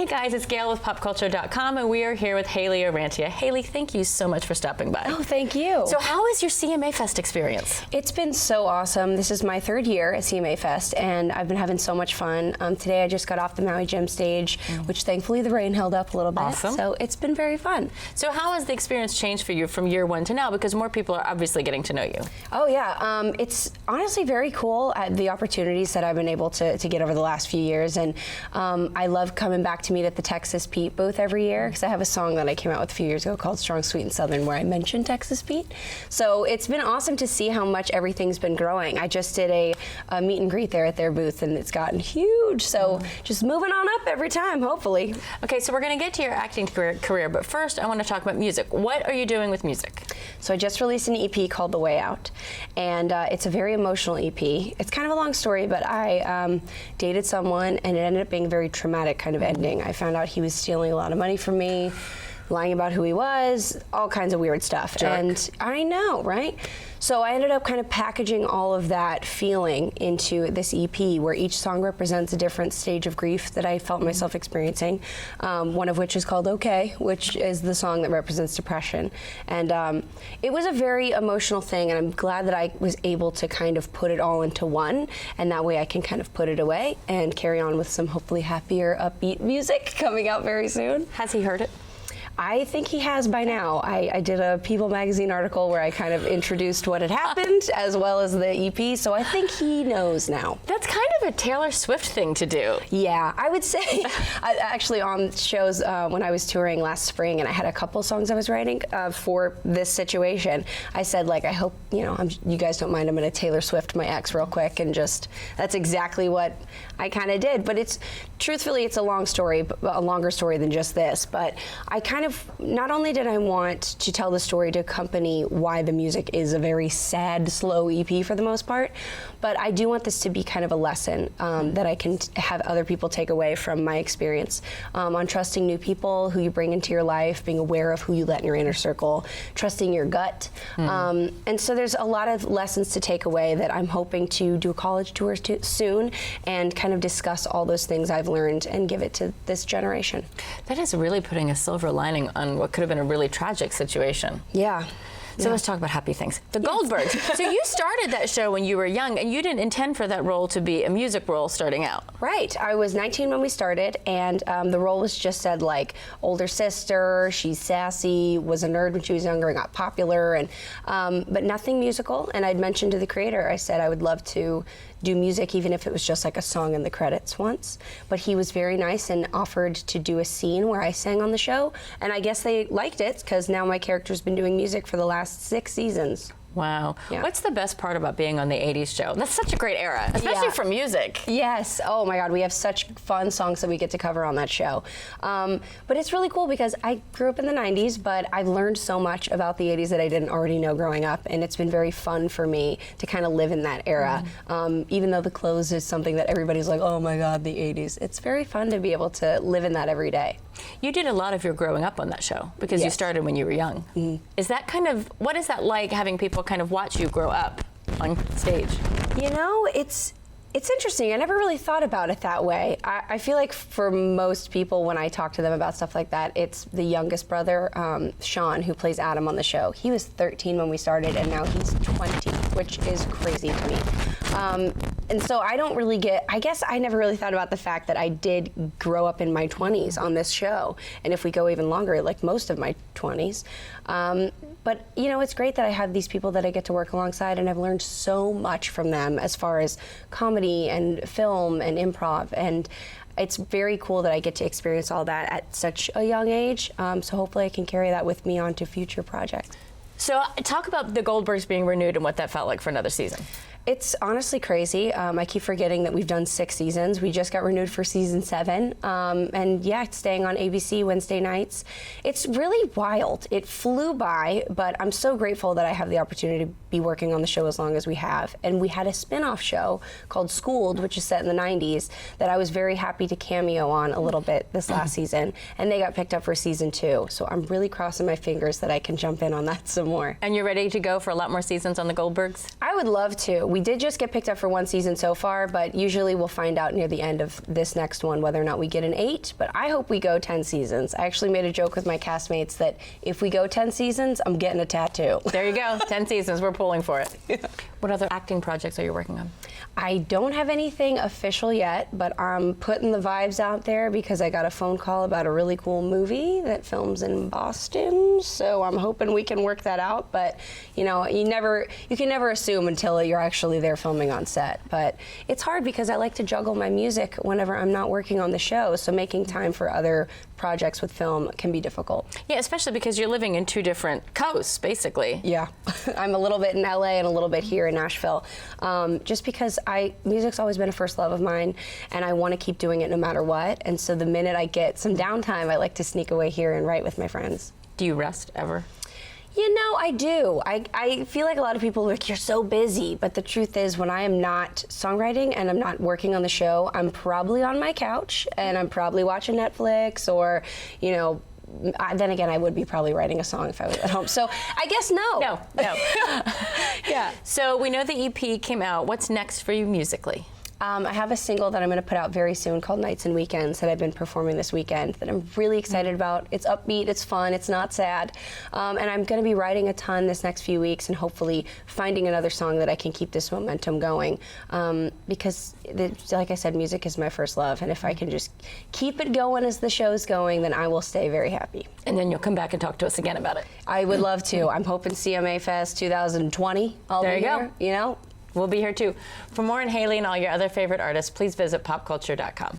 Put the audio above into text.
guys, it's Gail with popculture.com, and we are here with Hayley Orrantia. Hayley, thank you so much for stopping by. Oh, thank you. So how is your CMA Fest experience? It's been so awesome. This is my third year at CMA Fest, and I've been having so much fun. Today I just got off the Maui Gym stage, which thankfully the rain held up a little bit. Awesome. So it's been very fun. So how has the experience changed for you from year one to now? Because more people are obviously getting to know you. Oh yeah, it's honestly very cool at the opportunities that I've been able to get over the last few years, and I love coming back to meet at the Texas Pete booth every year, because I have a song that I came out with a few years ago called Strong, Sweet, and Southern, where I mentioned Texas Pete. So it's been awesome to see how much everything's been growing. I just did a meet and greet there at their booth, and it's gotten huge. So just moving on up every time, hopefully. Okay, so we're going to get to your acting career, but first I want to talk about music. What are you doing with music? So I just released an EP called The Way Out, and it's a very emotional EP. It's kind of a long story, but I dated someone, and it ended up being a very traumatic kind of ending. I found out he was stealing a lot of money from me, lying about who he was, all kinds of weird stuff. Jerk. And I know, right? So I ended up kind of packaging all of that feeling into this EP, where each song represents a different stage of grief that I felt myself experiencing. One of which is called Okay, which is the song that represents depression. And it was a very emotional thing, and I'm glad that I was able to kind of put it all into one, and that way I can kind of put it away and carry on with some hopefully happier, upbeat music coming out very soon. Has he heard it? I think he has by now. I did a People magazine article where I kind of introduced what had happened as well as the EP, so I think he knows now. That's kind of a Taylor Swift thing to do. Yeah, I would say. Actually, on shows when I was touring last spring, and I had a couple songs I was writing for this situation, I said, like, I hope, you guys don't mind, I'm going to Taylor Swift my ex real quick, and just, that's exactly what I kind of did. But truthfully, it's a long story, a longer story than just this, but I kind of, not only did I want to tell the story to accompany why the music is a very sad, slow EP for the most part, but I do want this to be kind of a lesson that I can have other people take away from my experience on trusting new people who you bring into your life, being aware of who you let in your inner circle, trusting your gut. And so there's a lot of lessons to take away that I'm hoping to do a college tour soon, and kind of discuss all those things I've learned and give it to this generation. That is really putting a silver lining on what could have been a really tragic situation. Yeah. So let's talk about happy things. The Goldbergs. So you started that show when you were young, and you didn't intend for that role to be a music role starting out. Right. I was 19 when we started, and the role was just said, like, older sister, she's sassy, was a nerd when she was younger and got popular, and but nothing musical. And I'd mentioned to the creator, I said I would love to do music, even if it was just like a song in the credits once. But he was very nice and offered to do a scene where I sang on the show, and I guess they liked it, because now my character's been doing music for the last 6 seasons. Wow. Yeah. What's the best part about being on the 80s show? That's such a great era, especially for music. Yes. Oh my God, we have such fun songs that we get to cover on that show. But it's really cool because I grew up in the 90s, but I've learned so much about the 80s that I didn't already know growing up, and it's been very fun for me to kind of live in that era. Even though the clothes is something that everybody's like, oh my God, the 80s. It's very fun to be able to live in that every day. You did a lot of your growing up on that show, because you started when you were young. Is that kind of, what is that like, having people kind of watch you grow up on stage? It's interesting. I never really thought about it that way. I feel like for most people, when I talk to them about stuff like that, it's the youngest brother, Sean, who plays Adam on the show. He was 13 when we started, and now he's 20, which is crazy to me. And so I don't really I guess I never really thought about the fact that I did grow up in my 20s on this show. And if we go even longer, like most of my 20s. But, it's great that I have these people that I get to work alongside, and I've learned so much from them as far as comedy and film and improv. And it's very cool that I get to experience all that at such a young age. So hopefully I can carry that with me on to future projects. So talk about the Goldbergs being renewed and what that felt like for another season. It's honestly crazy. I keep forgetting that we've done 6 seasons. We just got renewed for season 7. And yeah, staying on ABC Wednesday nights. It's really wild. It flew by, but I'm so grateful that I have the opportunity to be working on the show as long as we have. And we had a spin-off show called Schooled, which is set in the 90s, that I was very happy to cameo on a little bit this last season. And they got picked up for season 2. So I'm really crossing my fingers that I can jump in on that some more. And you're ready to go for a lot more seasons on the Goldbergs? I would love to. We did just get picked up for 1 season so far, but usually we'll find out near the end of this next one whether or not we get an 8. But I hope we go 10 seasons. I actually made a joke with my castmates that if we go 10 seasons, I'm getting a tattoo. There you go. 10 seasons. We're pulling for it. Yeah. What other acting projects are you working on? I don't have anything official yet, but I'm putting the vibes out there because I got a phone call about a really cool movie that films in Boston. So I'm hoping we can work that out. But you know, you can never assume until you're actually there filming on set. But it's hard because I like to juggle my music whenever I'm not working on the show. So making time for other projects with film can be difficult. Yeah, especially because you're living in 2 different coasts, basically. Yeah, I'm a little bit in LA and a little bit here in Nashville, just because music's always been a first love of mine, and I want to keep doing it no matter what. And so the minute I get some downtime, I like to sneak away here and write with my friends. Do you rest ever? You know, I do. I feel like a lot of people are like, you're so busy. But the truth is, when I am not songwriting and I'm not working on the show, I'm probably on my couch and I'm probably watching Netflix or, you know, then again, I would be probably writing a song if I was at home. So I guess no. No. Yeah. So we know the EP came out. What's next for you musically? I have a single that I'm going to put out very soon called Nights and Weekends that I've been performing this weekend that I'm really excited about. It's upbeat, it's fun, it's not sad. And I'm going to be writing a ton this next few weeks and hopefully finding another song that I can keep this momentum going. Because, like I said, music is my first love. And if I can just keep it going as the show's going, then I will stay very happy. And then you'll come back and talk to us again about it. I would love to. I'm hoping CMA Fest 2020. There you go. go. You know? We'll be here too. For more on Hayley and all your other favorite artists, please visit popculture.com.